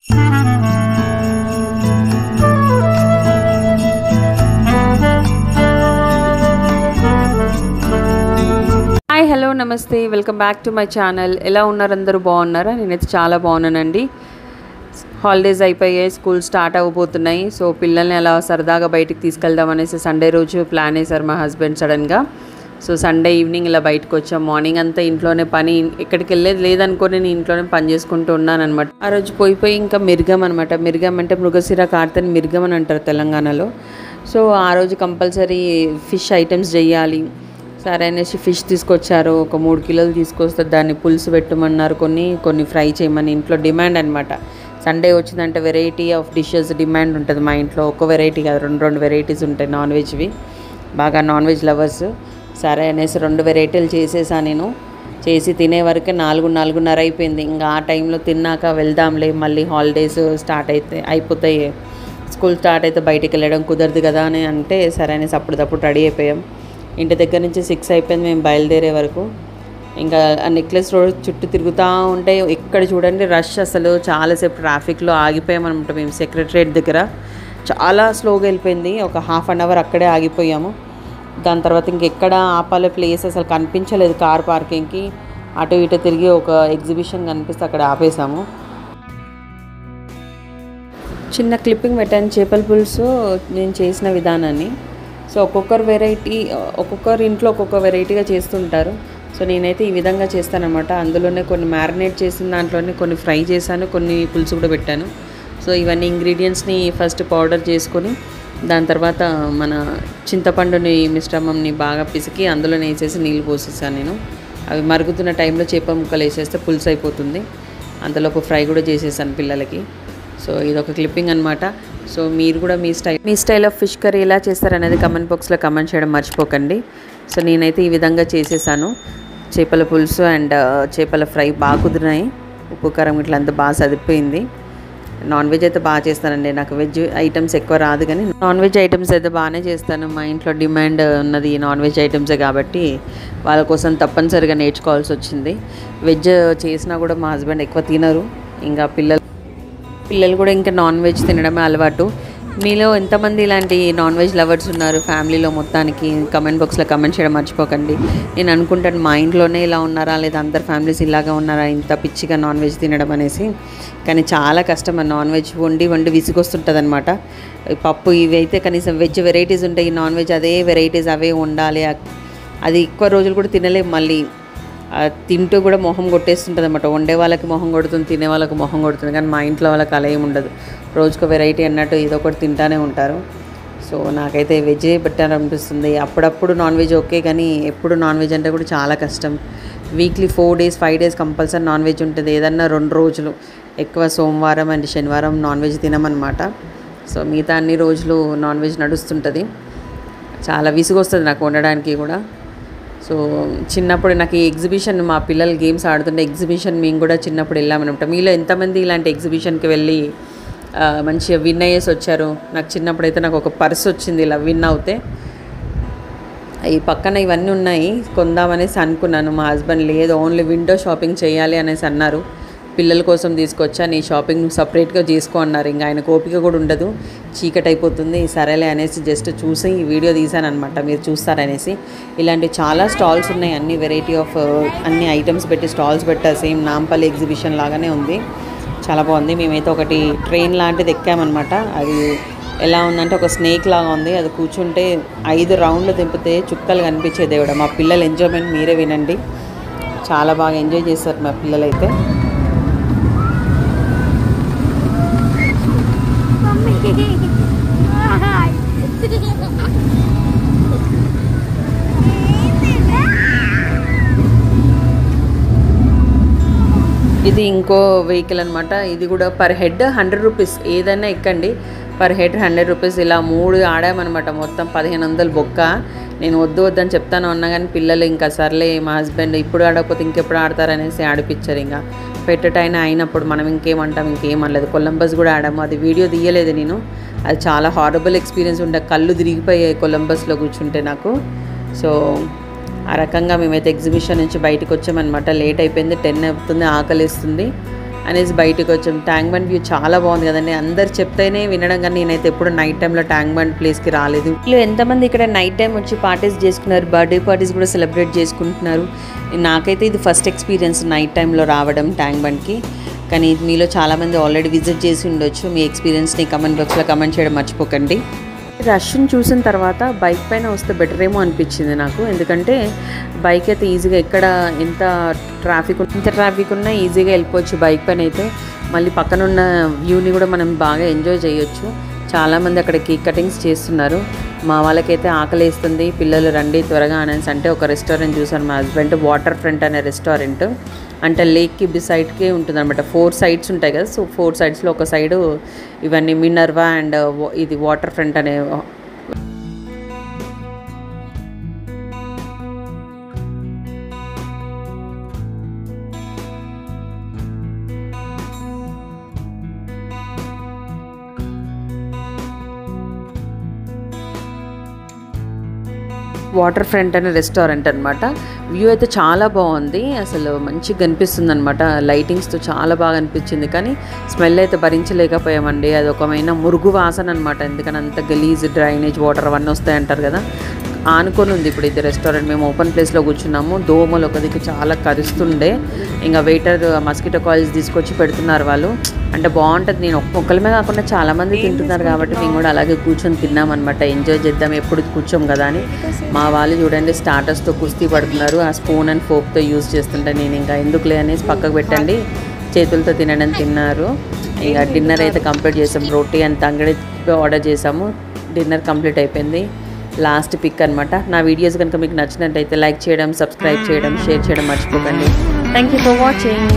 Hi hello నమస్తే, welcome back to my channel. ఎలా ఉన్నారు? అందరూ బాగున్నారా? నేనైతే చాలా బాగున్నానండి. హాలిడేస్ అయిపోయాయి, స్కూల్ స్టార్ట్ అవ్వబోతున్నాయి. సో పిల్లల్ని అలా సరదాగా బయటికి తీసుకెళ్దాం అనేసి సండే రోజు ప్లాన్ వేశారు మా హస్బెండ్ సడన్గా. సో సండే ఈవినింగ్ ఇలా బయటకు వచ్చాం. మార్నింగ్ అంతా ఇంట్లోనే పని, ఎక్కడికి వెళ్ళేది లేదనుకొని నేను ఇంట్లోనే పని చేసుకుంటూ ఉన్నాను అనమాట. ఆ రోజు పోయి ఇంకా మిర్గం అనమాట. మిర్గం అంటే మృగశిర కార్తెని మిర్గం అని అంటారు తెలంగాణలో. సో ఆ రోజు కంపల్సరీ ఫిష్ ఐటమ్స్ చేయాలి. సరే అనేసి ఫిష్ తీసుకొచ్చారు. ఒక 3 కిలోలు తీసుకొస్తే దాన్ని పులుసు పెట్టమన్నారు, కొన్ని ఫ్రై చేయమని. ఇంట్లో డిమాండ్ అనమాట. సండే వచ్చిందంటే వెరైటీ ఆఫ్ డిషెస్ డిమాండ్ ఉంటుంది మా ఇంట్లో. ఒక వెరైటీ కాదు, రెండు వెరైటీస్ ఉంటాయి నాన్ వెజ్వి. బాగా నాన్ వెజ్ లవర్స్. సరే అనేసి 2 వెరైటీలు చేసేసాను నేను. చేసి తినే వరకే 4:30 అయిపోయింది. ఇంకా ఆ టైంలో తిన్నాక వెళ్దాంలే, మళ్ళీ హాలిడేస్ స్టార్ట్ అయిపోతాయి, స్కూల్ స్టార్ట్ అయితే బయటికి వెళ్ళడం కుదరదు కదా అని అంటే సరే అనేసి అప్పుడప్పుడు రెడీ అయిపోయాం. ఇంటి దగ్గర నుంచి 6 అయిపోయింది మేము బయలుదేరే వరకు. ఇంకా ఆ నెక్లెస్ రోడ్ చుట్టూ తిరుగుతూ ఉంటే ఎక్కడ చూడండి రష్, అసలు చాలాసేపు ట్రాఫిక్లో ఆగిపోయామన్నమాట. మేము సెక్రటరియట్ దగ్గర చాలా స్లోగా వెళ్ళిపోయింది. ఒక ½ అన్ అవర్ అక్కడే ఆగిపోయాము. దాని తర్వాత ఇంకెక్కడ ఆపాలే ప్లేస్ అసలు కనిపించలేదు. కార్ పార్కింగ్కి అటు ఇటు తిరిగి ఒక ఎగ్జిబిషన్ కనిపిస్తే అక్కడ ఆపేసాము. చిన్న క్లిప్పింగ్ పెట్టాను చేపల పులుసు నేను చేసిన విధానాన్ని. సో ఒక్కొక్కరు ఇంట్లో ఒక్కొక్క వెరైటీగా చేస్తుంటారు. సో నేనైతే ఈ విధంగా చేస్తానన్నమాట. అందులోనే కొన్ని మ్యారినేట్ చేసిన దాంట్లోనే కొన్ని ఫ్రై చేశాను, కొన్ని పులుసు కూడా పెట్టాను. సో ఇవన్నీ ఇంగ్రీడియంట్స్ని ఫస్ట్ పౌడర్ చేసుకొని దాని తర్వాత మన చింతపండుని మిశ్రమంని బాగా పిసికి అందులోనే వేసేసి నీళ్ళు పోసేసాను నేను. అవి మరుగుతున్న టైంలో చేప ముక్కలు వేసేస్తే పులుసు అయిపోతుంది. అంతలో ఒక ఫ్రై కూడా చేసేసాను పిల్లలకి. సో ఇదొక క్లిప్పింగ్ అనమాట. సో మీరు కూడా మీ స్టైల్ ఆఫ్ ఫిష్ కర్రీ ఎలా చేస్తారనేది కమెంట్ బాక్స్లో కమెంట్ చేయడం మర్చిపోకండి. సో నేనైతే ఈ విధంగా చేసేసాను. చేపల పులుసు అండ్ చేపల ఫ్రై బాగా కుదిరినాయి. ఉప్పు కారం ఇట్లా అంతా బాగా సరిపోయింది. నాన్ వెజ్ అయితే బాగా చేస్తానండి. నాకు వెజ్ ఐటమ్స్ ఎక్కువ రాదు, కానీ నాన్ వెజ్ ఐటమ్స్ అయితే బాగానే చేస్తాను. మా ఇంట్లో డిమాండ్ ఉన్నది నాన్ వెజ్ ఐటమ్సే కాబట్టి వాళ్ళ కోసం తప్పనిసరిగా నేర్చుకోవాల్సి వచ్చింది. వెజ్ చేసినా కూడా మా హస్బెండ్ ఎక్కువ తినరు. ఇంకా పిల్లలు కూడా ఇంకా నాన్ వెజ్ తినడమే అలవాటు. మీలో ఎంతమంది ఇలాంటి నాన్ వెజ్ లవర్స్ ఉన్నారు ఫ్యామిలీలో మొత్తానికి కమెంట్ బాక్స్లో కమెంట్ చేయడం మర్చిపోకండి. నేను అనుకుంటాను మా ఇంట్లోనే ఇలా ఉన్నారా, లేదా అందరు ఫ్యామిలీస్ ఇలాగా ఉన్నారా ఇంత పిచ్చిగా నాన్ వెజ్ తినడం అనేసి. కానీ చాలా కష్టం. నాన్ వెజ్ వండి విసుగొస్తుంటుంది అనమాట. పప్పు ఇవి అయితే కనీసం వెజ్ వెరైటీస్ ఉంటాయి, నాన్ వెజ్ అదే వెరైటీస్ అవే ఉండాలి. అది ఎక్కువ రోజులు కూడా తినలేము. మళ్ళీ తింటూ కూడా మొహం కొట్టేస్తుంటుంది అనమాట. వండే వాళ్ళకి మొహం కొడుతుంది, తినే వాళ్ళకి మొహం కొడుతుంది. కానీ మా ఇంట్లో వాళ్ళకి అలా ఏమి ఉండదు. రోజుకు వెరైటీ అన్నట్టు ఏదో ఒకటి తింటానే ఉంటారు. సో నాకైతే వెజ్జే బెటర్ అనిపిస్తుంది. అప్పుడప్పుడు నాన్ వెజ్ ఓకే, కానీ ఎప్పుడు నాన్ వెజ్ అంటే కూడా చాలా కష్టం. Weekly 4 days 5 days compulsory non veg ఉంటుంది. ఏదన్నా 2 రోజులు, ఎక్కువ సోమవారం అండ్ శనివారం నాన్ వెజ్ తినమన్నమాట. సో మిగతా అన్ని రోజులు నాన్ వెజ్ నడుస్తుంటుంది. చాలా విసుగొస్తుంది నాకు వండడానికి కూడా. సో చిన్నప్పుడు నాకు ఈ ఎగ్జిబిషన్, మా పిల్లలు గేమ్స్ ఆడుతుంటే ఎగ్జిబిషన్ మేము కూడా చిన్నప్పుడు వెళ్ళామన్నమాట. మీలో ఎంతమంది ఇలాంటి ఎగ్జిబిషన్కి వెళ్ళి మంచిగా విన్ అయ్యేసి వచ్చారు? నాకు చిన్నప్పుడు అయితే నాకు ఒక పర్స్ వచ్చింది ఇలా విన్ అవుతే. ఈ పక్కన ఇవన్నీ ఉన్నాయి కొందామనేసి అనుకున్నాను. మా హస్బెండ్ లేదు, ఓన్లీ విండో షాపింగ్ చేయాలి అనేసి అన్నారు. పిల్లల కోసం తీసుకొచ్చా, నీ షాపింగ్ సపరేట్గా చేసుకో అన్నారు. ఇంకా ఆయన ఓపిక కూడా ఉండదు, చీకటి అయిపోతుంది. సరేలే అనేసి జస్ట్ చూసి ఈ వీడియో తీశాను అనమాట, మీరు చూస్తారనేసి. ఇలాంటి చాలా స్టాల్స్ ఉన్నాయి, అన్ని వెరైటీ ఆఫ్ అన్ని ఐటమ్స్ పెట్టి స్టాల్స్ పెట్టారు. సేమ్ నాంపల్లి ఎగ్జిబిషన్ లాగానే ఉంది, చాలా బాగుంది. మేమైతే ఒకటి ట్రైన్ లాంటిది ఎక్కామన్నమాట. అది ఎలా ఉందంటే ఒక స్నేక్ లాగా ఉంది. అది కూర్చుంటే 5 రౌండ్లు తింపితే చుక్కలు కనిపించేది కూడా. మా పిల్లల ఎంజాయ్మెంట్ మీరే వినండి. చాలా బాగా ఎంజాయ్ చేస్తారు మా పిల్లలైతే. ఇది ఇంకో వెహికల్ అనమాట. ఇది కూడా పర్ హెడ్ 100 రూపీస్. ఏదైనా ఎక్కండి, పర్ హెడ్ 100 రూపీస్. ఇలా 3 ఆడామన్నమాట. మొత్తం 1500 బొక్క. నేను వద్దని చెప్తాను అన్నా కానీ పిల్లలు ఇంకా సర్లే, మా హస్బెండ్ ఇప్పుడు ఆడకపోతే ఇంకెప్పుడు ఆడతారనేసి ఆడిపించారు. ఇంకా పెట్టటైనా అయినప్పుడు మనం ఇంకేమంటాం, ఇంకేమనలేదు. కొలంబస్ కూడా ఆడాము, అది వీడియో తీయలేదు నేను. అది చాలా హారబుల్ ఎక్స్పీరియన్స్ ఉండే, కళ్ళు తిరిగిపోయాయి కొలంబస్లో కూర్చుంటే నాకు. సో ఆ రకంగా మేమైతే ఎగ్జిబిషన్ నుంచి బయటకు వచ్చామన్నమాట. లేట్ అయిపోయింది, 10 అవుతుంది, ఆకలిస్తుంది. అనేసి బయటకు వచ్చాం. ట్యాంక్ బండ్ వ్యూ చాలా బాగుంది కదండి. అందరు చెప్తేనే వినడం, కానీ నేనైతే ఎప్పుడు నైట్ టైంలో ట్యాంక్ బండ్ ప్లేస్కి రాలేదు. వీళ్ళు ఎంతమంది ఇక్కడ నైట్ టైం వచ్చి పార్టీస్ చేసుకున్నారు, బర్త్డే పార్టీస్ కూడా సెలబ్రేట్ చేసుకుంటున్నారు. నాకైతే ఇది ఫస్ట్ ఎక్స్పీరియన్స్ నైట్ టైంలో రావడం ట్యాంక్ బండ్కి. కానీ మీలో చాలామంది ఆల్రెడీ విజిట్ చేసి ఉండొచ్చు. మీ ఎక్స్పీరియన్స్ని కమెంట్ బాక్స్లో కమెంట్ చేయడం మర్చిపోకండి. రష్ని చూసిన తర్వాత బైక్ పైన వస్తే బెటర్ ఏమో అనిపించింది నాకు. ఎందుకంటే బైక్ అయితే ఈజీగా ఎక్కడ ఎంత ట్రాఫిక్ ఉన్నా ఈజీగా వెళ్ళిపోవచ్చు బైక్ పైన అయితే. మళ్ళీ పక్కన ఉన్న వ్యూని కూడా మనం బాగా ఎంజాయ్ చేయొచ్చు. చాలామంది అక్కడ కేక్ కటింగ్స్ చేస్తున్నారు. మా వాళ్ళకైతే ఆకలి వేస్తుంది, పిల్లలు రండి త్వరగా అనేసి అంటే ఒక రెస్టారెంట్ చూసాను మా హస్బెండ్, వాటర్ ఫ్రంట్ అనే రెస్టారెంట్. అంటే లేక్కి బిసైడ్కే ఉంటుంది అనమాట. 4 సైడ్స్ ఉంటాయి కదా. సో 4 సైడ్స్లో ఒక సైడు ఇవన్నీ మినర్వా అండ్ ఇది వాటర్ ఫ్రంట్ అనే. వాటర్ ఫ్రంట్ అనే రెస్టారెంట్ అనమాట. వ్యూ అయితే చాలా బాగుంది, అసలు మంచిగా కనిపిస్తుంది అనమాట. లైటింగ్స్తో చాలా బాగా అనిపించింది. కానీ స్మెల్ అయితే భరించలేకపోయామండి. అది ఒకమైన మురుగు వాసన అనమాట. ఎందుకని అంత గలీజ్ డ్రైనేజ్ వాటర్ అవన్నీ వస్తాయంటారు కదా. ఆనుకొని ఉంది ఇప్పుడు ఇది రెస్టారెంట్. మేము ఓపెన్ ప్లేస్లో కూర్చున్నాము. దోమలు ఒక దిక్కు చాలా కరుస్తుండే. ఇంకా వెయిటర్ మస్కిటో కాయిల్స్ తీసుకొచ్చి పెడుతున్నారు వాళ్ళు. అంటే బాగుంటుంది. నేను ఒక్కరిమే కాకుండా చాలామంది తింటున్నారు కాబట్టి మేము కూడా అలాగే కూర్చొని తిన్నామన్నమాట. ఎంజాయ్ చేద్దాం, ఎప్పుడు కూర్చోం కదా అని. మా వాళ్ళు చూడండి స్టార్టర్స్తో కుస్తీ పడుతున్నారు. ఆ స్పూన్ అండ్ ఫోక్తో యూజ్ చేస్తుంటే నేను ఇంకా ఎందుకులే అనేసి పక్కకు పెట్టండి, చేతులతో తినడం తిన్నారు. ఇక డిన్నర్ అయితే కంప్లీట్ చేసాం. రోటీ అండ్ తంగడి ఆర్డర్ చేసాము. డిన్నర్ కంప్లీట్ అయిపోయింది. లాస్ట్ పిక్ అనమాట. నా వీడియోస్ కనుక మీకు నచ్చినట్టయితే లైక్ చేయడం, సబ్స్క్రైబ్ చేయడం, షేర్ చేయడం మర్చిపోకండి. Thank you for watching.